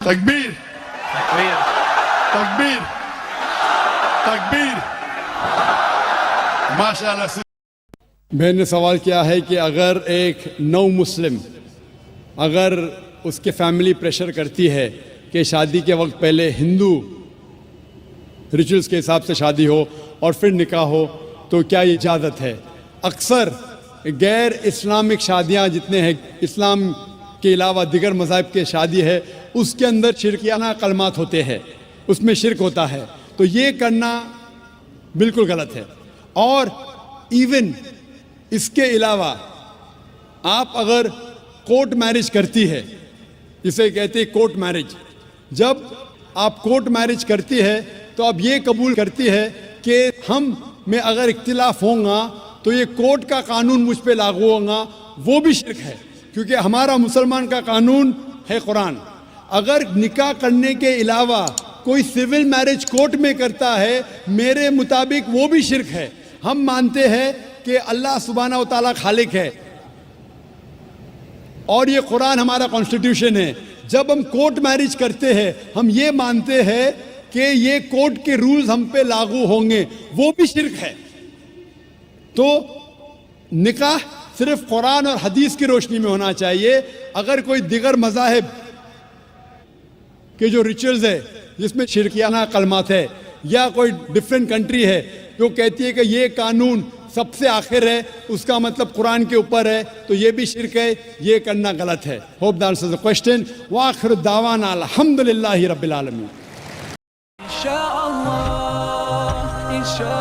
تکبیر تکبیر تکبیر ماشاءاللہ سے بہن نے سوال کیا ہے کہ اگر ایک نو مسلم اگر اس کے فیملی پریشر کرتی ہے کہ شادی کے وقت پہلے ہندو ریچولز کے حساب سے شادی ہو اور پھر نکاح ہو تو کیا یہ اجازت ہے؟ اکثر غیر اسلامک شادیاں جتنے ہیں اسلام کے علاوہ دیگر مذاہب کے شادی ہے اس کے اندر شرکیانہ کلمات ہوتے ہیں، اس میں شرک ہوتا ہے، تو یہ کرنا بالکل غلط ہے۔ اور ایون اس کے علاوہ آپ اگر کورٹ میرج کرتی ہے، جسے کہتے ہیں کورٹ میرج، جب آپ کورٹ میرج کرتی ہے تو اب یہ قبول کرتی ہے کہ ہم میں اگر اختلاف ہوں گا تو یہ کورٹ کا قانون مجھ پہ لاگو ہوگا، وہ بھی شرک ہے، کیونکہ ہمارا مسلمان کا قانون ہے قرآن۔ اگر نکاح کرنے کے علاوہ کوئی سول میرج کورٹ میں کرتا ہے میرے مطابق وہ بھی شرک ہے۔ ہم مانتے ہیں کہ اللہ سبحانہ و تعالیٰ خالق ہے اور یہ قرآن ہمارا کانسٹیٹیوشن ہے۔ جب ہم کورٹ میرج کرتے ہیں ہم یہ مانتے ہیں کہ یہ کورٹ کے رولز ہم پہ لاگو ہوں گے، وہ بھی شرک ہے۔ تو نکاح صرف قرآن اور حدیث کی روشنی میں ہونا چاہیے۔ اگر کوئی دیگر مذاہب کے جو ریچولز ہے جس میں شرکیانہ کلمات ہے، یا کوئی ڈفرینٹ کنٹری ہے جو کہتی ہے کہ یہ قانون سب سے آخر ہے، اس کا مطلب قرآن کے اوپر ہے، تو یہ بھی شرک ہے، یہ کرنا غلط ہے۔ Hope that answers the question. وآخر دعوانا الحمدللہ رب العالمین۔ Inshallah, inshallah.